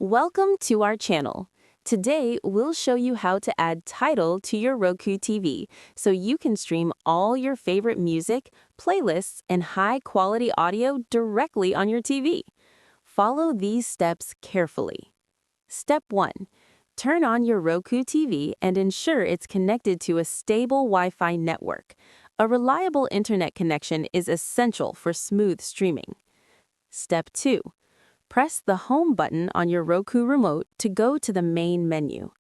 Welcome to our channel. Today, we'll show you how to add Tidal to your Roku TV so you can stream all your favorite music, playlists, and high-quality audio directly on your TV. Follow these steps carefully. Step 1. Turn on your Roku TV and ensure it's connected to a stable Wi-Fi network. A reliable internet connection is essential for smooth streaming. Step 2. Press the Home button on your Roku remote to go to the main menu.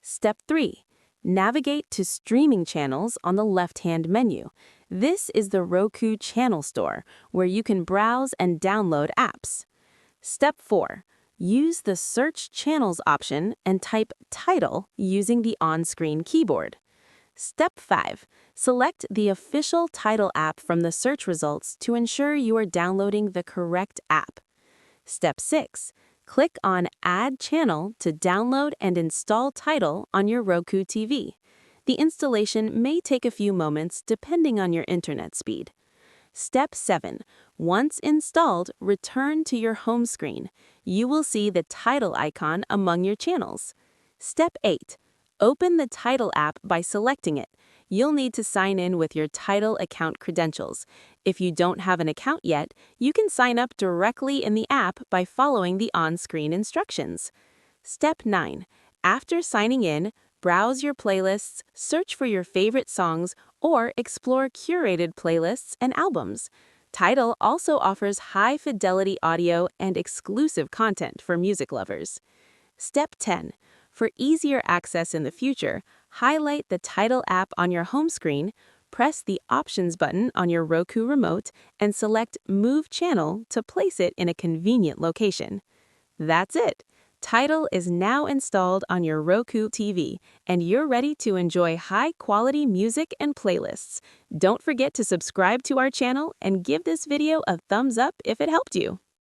Step 3. Navigate to Streaming Channels on the left-hand menu. This is the Roku Channel Store, where you can browse and download apps. Step 4. Use the Search Channels option and type Tidal using the on-screen keyboard. Step 5. Select the official Tidal app from the search results to ensure you are downloading the correct app. Step 6. Click on Add Channel to download and install Tidal on your Roku TV. The installation may take a few moments depending on your internet speed. Step 7. Once installed, return to your home screen. You will see the Tidal icon among your channels. Step 8. Open the Tidal app by selecting it. You'll need to sign in with your Tidal account credentials. If you don't have an account yet, you can sign up directly in the app by following the on-screen instructions. Step 9. After signing in, browse your playlists, search for your favorite songs, or explore curated playlists and albums. Tidal also offers high-fidelity audio and exclusive content for music lovers. Step 10. For easier access in the future, highlight the Tidal app on your home screen, press the Options button on your Roku remote, and select Move Channel to place it in a convenient location. That's it! Tidal is now installed on your Roku TV, and you're ready to enjoy high-quality music and playlists. Don't forget to subscribe to our channel and give this video a thumbs up if it helped you.